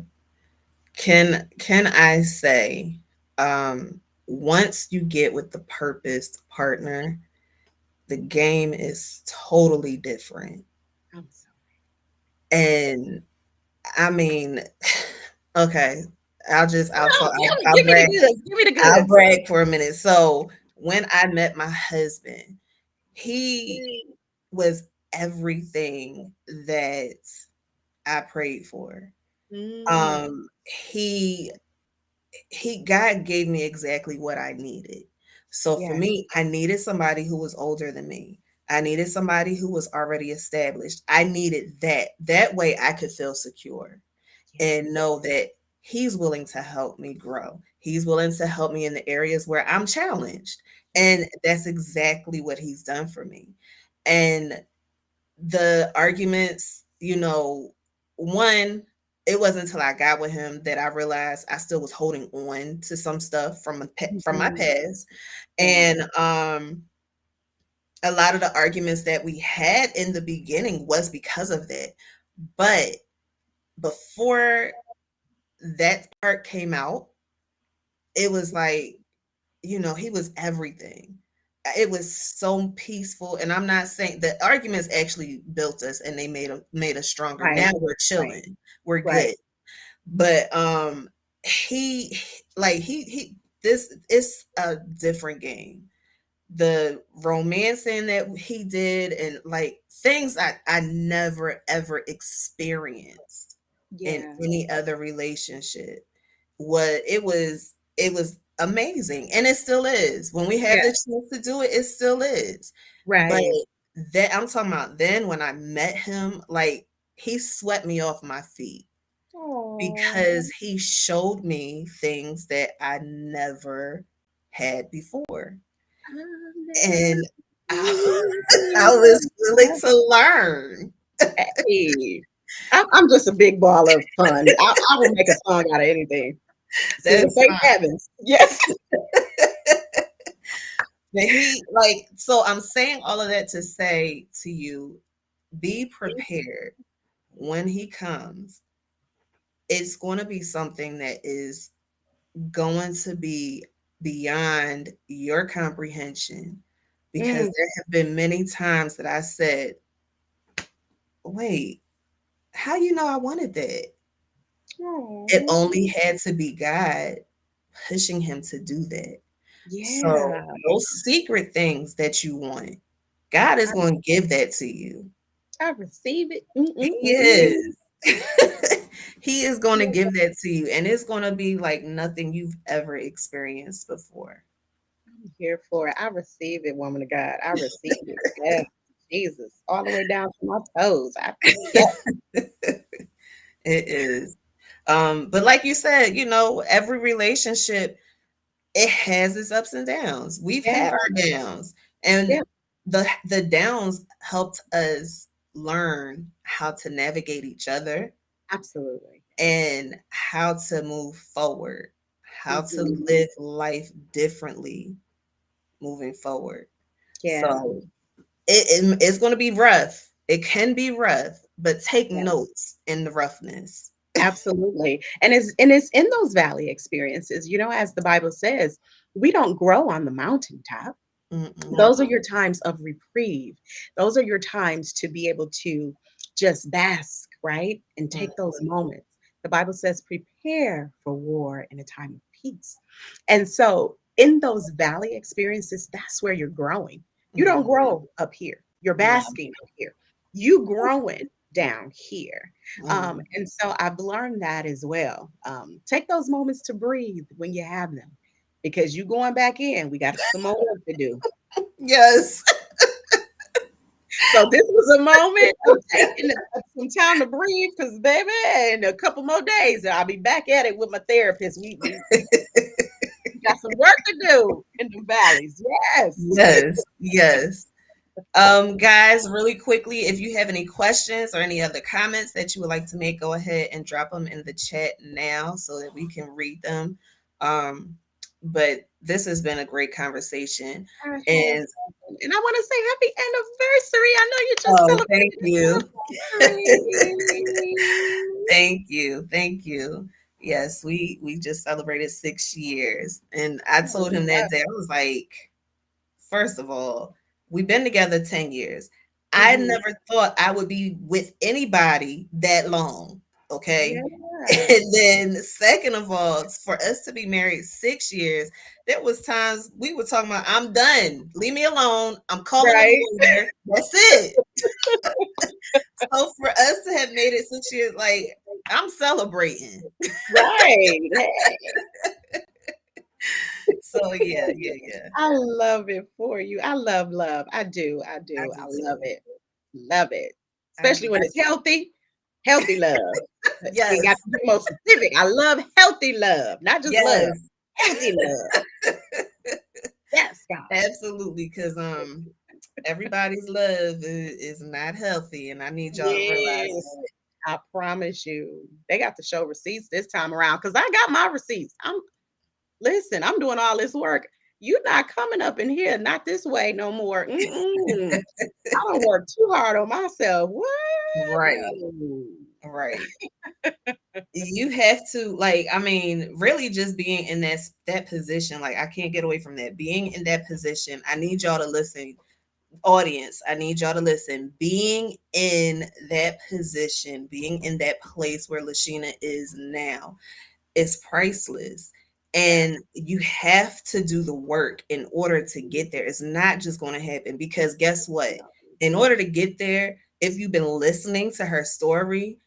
Can I say, once you get with the purpose partner, the game is totally different. I'm sorry. And I mean, okay, I'll No, talk, give me the goods. Give me the I'll goods. brag for a minute. So when I met my husband, he was everything that I prayed for. Mm, Um, he God gave me exactly what I needed. So for Yeah. me, I needed somebody who was older than me. I needed somebody who was already established. I needed that. That way I could feel secure and Yes. know that he's willing to help me grow. He's willing to help me in the areas where I'm challenged. And Yes. that's exactly what he's done for me. And the arguments, one, it wasn't until I got with him that I realized I still was holding on to some stuff from my Mhm. past. Yeah. And a lot of the arguments that we had in the beginning was because of that. But before that part came out, it was like, he was everything. It was so peaceful. And I'm not saying the arguments actually built us and they made us stronger. Right. Now we're Right. chilling. We're Right. good. But he like he this is a different game. The romancing that he did and like things I never ever experienced in Yeah. any other relationship. It was amazing and it still is. When we have Yeah. the chance to do it, it still is. But Right. that I'm talking about then when I met him, like he swept me off my feet Oh. because he showed me things that I never had before. I've And never I, seen I you was willing like to learn. that. I'm just a big ball of fun. I will make a song out of anything. Sing That's Faith fine. Evans. Yes. But so I'm saying all of that to say to you, be prepared when he comes. It's going to be something that is going to be beyond your comprehension because Mm. there have been many times that I said, wait, how you know I wanted that? It Oh. only had to be God pushing him to do that. So Yeah. those secret things that you want, God is I, going to give that to you. I receive it. He Mm. is. He is going to give that to you, and it's going to be like nothing you've ever experienced before. I'm here for it. I receive it, woman of God. I receive it. Yes. Jesus. All the way down to my toes. Yes. It is. But like you said, every relationship it has its ups and downs. We've Yeah. had our downs, Yeah. and the downs helped us learn how to navigate each other Absolutely. and how to move forward, how to Hmm. live life differently moving forward. Yeah. So it's going to be rough. It can be rough, but take Yeah. notes in the roughness. Absolutely. And it's in those valley experiences, as the Bible says, we don't grow on the mountaintop. Mm-mm. Those are your times of reprieve. Those are your times to be able to just bask, right? And take those moments. The Bible says, prepare for war in a time of peace. And so, in those valley experiences, that's where you're growing. You don't Mm-mm. grow up here, you're No. basking up here. You growing down here. Mm. And so, I've learned that as well. Take those moments to breathe when you have them because you going back in, we got some more work to do. Yes. So this was a moment of taking some time to breathe, because baby, in a couple more days, I'll be back at it with my therapist. We got some work to do in the valleys. Yes. Yes. Yes. Guys, really quickly, if you have any questions or any other comments that you would like to make, go ahead and drop them in the chat now so that we can read them. But this has been a great conversation. I have, And and I want to say happy anniversary. I know you just oh, thank celebrated you. an anniversary. Thank you. Thank you. Yes, we just celebrated 6 years. And I told him that day, I was like, first of all, we've been together 10 years. I Mhm. never thought I would be with anybody that long. Okay. Yeah. And then, second of all, for us to be married 6 years, there was times we were talking about, I'm done. Leave me alone. I'm calling a Right. lawyer. That's it. So for us to have made it 6 years, like I'm celebrating. Right. So Oh yeah, yeah, yeah. I love it for you. I love love. I do. I I do. do I love too. it. Love it. I Especially do. when it's healthy. Healthy love. We got Yes, to be more specific. I love healthy love, not just love. yes, Healthy love. Yes, God. absolutely. Because everybody's love is not healthy, and I need y'all to realize Yes. I promise you. They got to show receipts this time around because I got my receipts. Listen, I'm doing all this work. You're not coming up in here, not this way no more. Mm-mm. I don't work too hard on myself. What? that. Right, No. right. You have to, like, I mean, really just being in that position. Like, I can't get away from that. Being in that position, I need y'all to listen. Audience, I need y'all to listen. Being in that position, being in that place where Lashina is now, is priceless. Yeah. And you have to do the work in order to get there. It's not just going to happen, because guess what? In order to get there, if you've been listening to her story,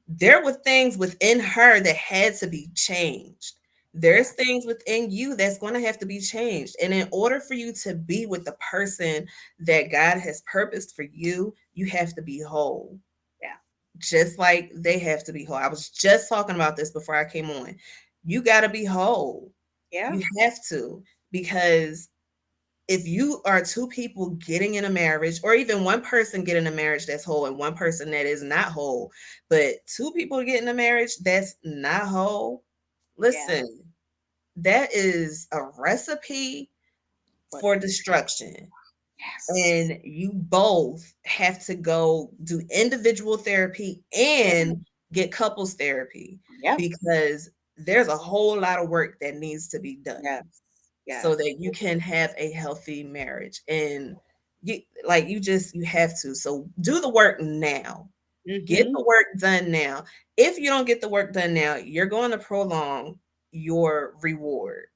there were things within her that had to be changed. Yeah. There's things within you that's going to have to be changed. And in order for you to be with the person that God has purposed for you, you have to be whole, Yeah. just like they have to be whole. I was just talking about this before I came on. You got to be whole. Yeah. You have to, because if you are two people getting in a marriage, or even one person getting a marriage that's whole and one person that is not whole, but two people getting a marriage that's not whole, Yeah. listen, that is a recipe But for destruction. yes. And you both have to go do individual therapy Yeah. and get couples therapy, Yep. because there's a whole lot of work that needs to be done Yes. so Yes. that you can have a healthy marriage. And you, like, you have to. So do the work now. Get Mm-hmm. the work done now. If you don't get the work done now, you're going to prolong your reward.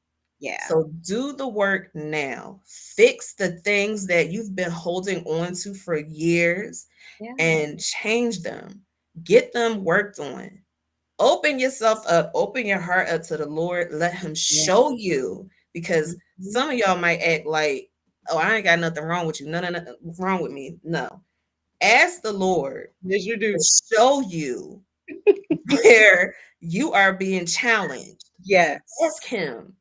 Yeah. So do the work now. Fix the things that you've been holding on to for years Yeah. and change them. Get them worked on. Open yourself up, open your heart up to the Lord. Let Him Yeah. show you, because Mhm. some of y'all might act like, oh, I ain't got nothing wrong with you. No, no, no, wrong with me. No. Ask the Lord Yes, you to do. show you where you are being challenged. Ask Yes. Him.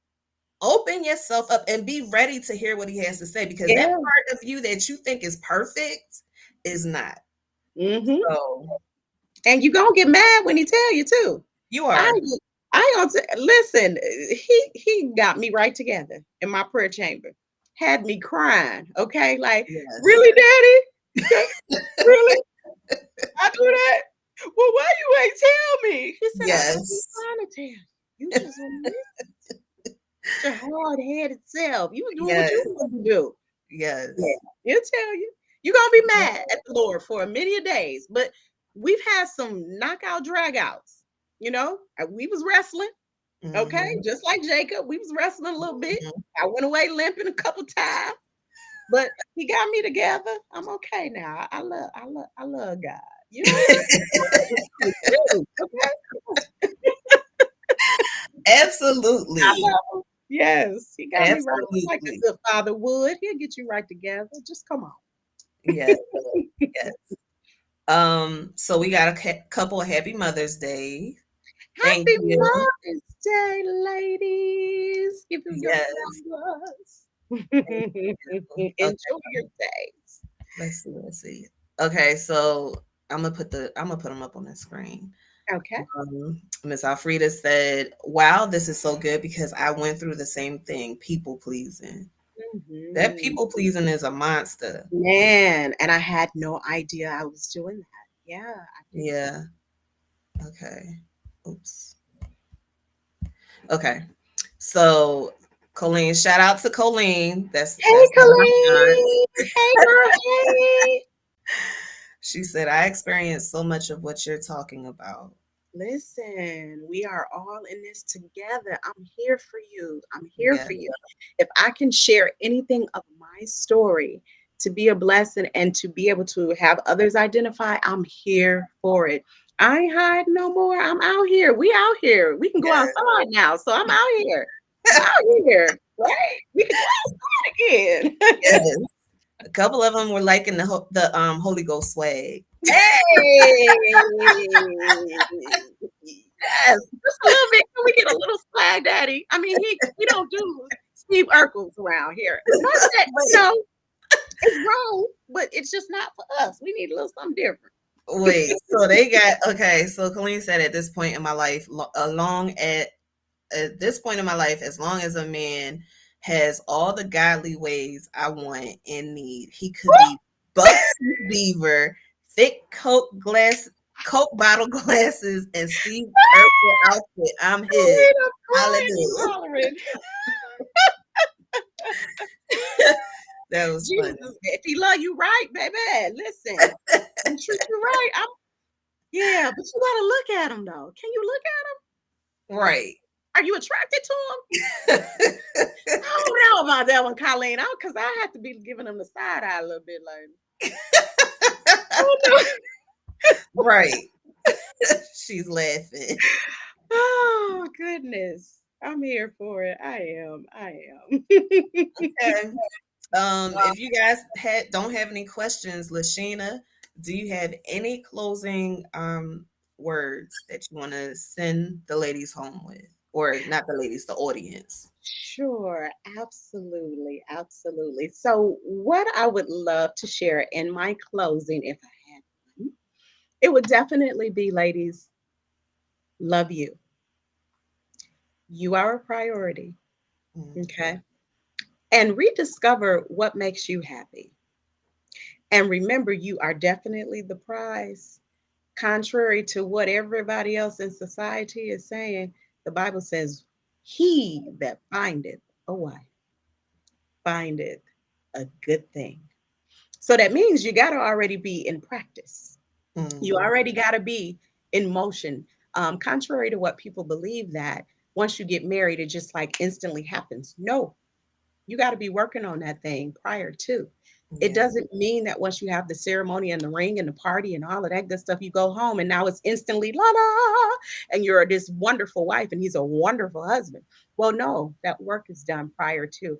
Open yourself up and be ready to hear what He has to say, because that Yeah. part of you that you think is perfect is not. Mm-hmm. So And you gonna get mad when he tell you too. you I are. I don't listen. He got me right together in my prayer chamber. Had me crying. Okay, like Yes. really, Daddy, really? I do that? Well, why you ain't tell me? He said, I was Yes. trying to tell you. You just want to your hard headed self. You was doing what you Yes. wanted to do. Yeah, Yes. he'll tell you. You're gonna be mad at the Lord for a many a days, but we've had some knockout dragouts. We was wrestling, okay, Mhm. just like Jacob. We was wrestling a little bit. Mhm. I went away limping a couple times, but he got me together. I'm okay now. I love God. You know, I do, okay. I Absolutely. love him. Yes, he got me right, just like a Absolutely. good father would. He'll get you right together. Just come on. Yes. Yes. So we got a couple of happy Mother's Day. Thank Happy you. Mother's Day, ladies. Give you your Yes. flowers. Thank you. Okay. Enjoy your days. Let's see. Let's see. Okay, so I'm gonna put them up on the screen. Okay. Miss Alfreda said, "Wow, this is so good because I went through the same thing, people pleasing. That Mhm. people pleasing is a monster." Man, and I had no idea I was doing that. Yeah, I did. Yeah. Okay. Oops. Okay. So Colleen, shout out to Colleen. Hey, That's one of my aunts. Colleen. Hey, girl. Hey. She said, I experienced so much of what you're talking about. Listen, we are all in this together. I'm here for you. I'm here Yeah. for you. If I can share anything of my story to be a blessing and to be able to have others identify, I'm here for it. I ain't hiding no more. I'm out here. We out here. We can go Yes. outside now. So I'm out here. I'm out here. Right? We could do it again. Yes. A couple of them were liking the Holy Ghost swag. Hey. Yes, just a little bit. Can we get a little swag daddy? I mean, we don't do Steve Urkels around here. Not that, Wait, it's wrong, but it's just not for us. We need a little something different. wait. So they got okay. So Colleen said, at this point in my life, along at this point in my life, as long as a man has all the godly ways I want and need, he could be Bugsy Beaver, thick Coke bottle glasses, and Steve Urkel outfit. I'm his. Queen, I'm crying and Hallelujah. hollering. That was funny. Jesus, if he love you right, baby, listen, and treat you right, yeah, but you gotta look at him though. Can you look at him? Right. Are you attracted to him? I don't know about that one, Colleen. Because I have to be giving him the side eye a little bit, like, oh no. Right. She's laughing. Oh goodness. I'm here for it. I am. I am. Okay. If you guys don't have any questions, Lashina, do you have any closing words that you want to send the ladies home with? Or not the ladies, the audience. Sure, absolutely, absolutely. So, what I would love to share in my closing, if I had one, it would definitely be, ladies, love you. You are a priority, Mm, okay? And rediscover what makes you happy. And remember, you are definitely the prize. Contrary to what everybody else in society is saying, the Bible says, he that findeth a wife findeth a good thing. So that means you got to already be in practice. You mhm, already got to be in motion. Contrary to what people believe, that once you get married, it just like instantly happens. No, you got to be working on that thing prior to. It yeah. doesn't mean that once you have the ceremony and the ring and the party and all of that good stuff, you go home and now it's instantly la la, and you're this wonderful wife and he's a wonderful husband. Well, no, that work is done prior to.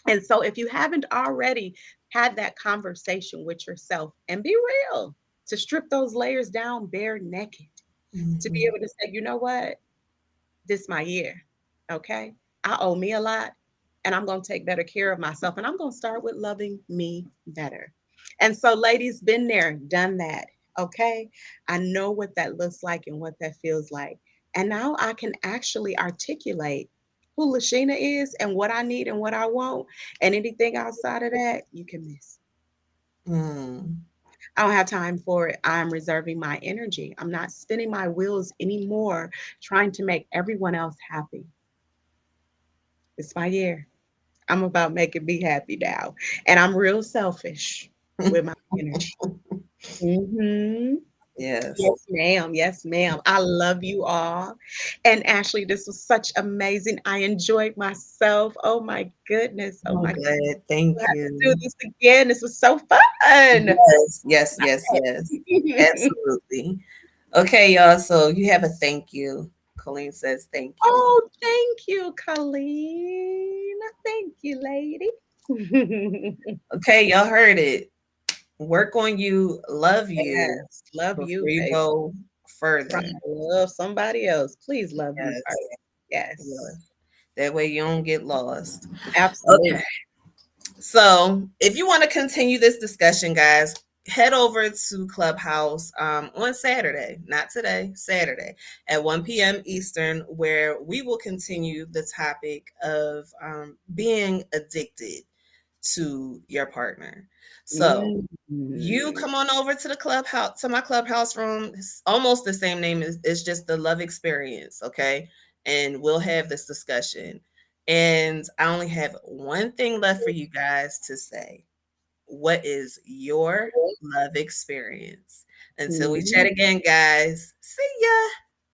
And so if you haven't already had that conversation with yourself and be real, to strip those layers down bare naked, to be Mhm, able to say, you know what, this my year. Okay. I owe me a lot and I'm going to take better care of myself. And I'm going to start with loving me better. And so, ladies, been there, done that. Okay. I know what that looks like and what that feels like. And now I can actually articulate who Lashina is and what I need and what I want. And anything outside of that, you can miss. mm. I don't have time for it. I'm reserving my energy. I'm not spinning my wheels anymore trying to make everyone else happy. It's my year. I'm about making me happy now. And I'm real selfish with my energy. Hmm. Yes. Yes, ma'am. Yes, ma'am. I love you all. And Ashley, this was such amazing. I enjoyed myself. Oh my goodness. Oh I'm my goodness. glad. Thank We'll have to do you. this again. This was so fun. Yes, yes, yes, yes. Absolutely. Okay, y'all. So you have a thank you. Colleen says thank you. Oh, thank you, Colleen. Thank you, lady. Okay, y'all heard it. Work on you, love you Yes, love before you, you baby. go further. Trying to love somebody else. Please love you Yes, first. Yes, yes. That way you don't get lost. absolutely. Okay. So if you want to continue this discussion, guys, head over to Clubhouse on Saturday, not today, Saturday at 1 p.m. Eastern, where we will continue the topic of being addicted to your partner. So you Mm. come on over to the clubhouse, to my clubhouse room. It's almost the same name. It's just the love experience. Okay. And we'll have this discussion. And I only have one thing left for you guys to say. What is your love experience? Until we chat Mm. again, guys. See ya.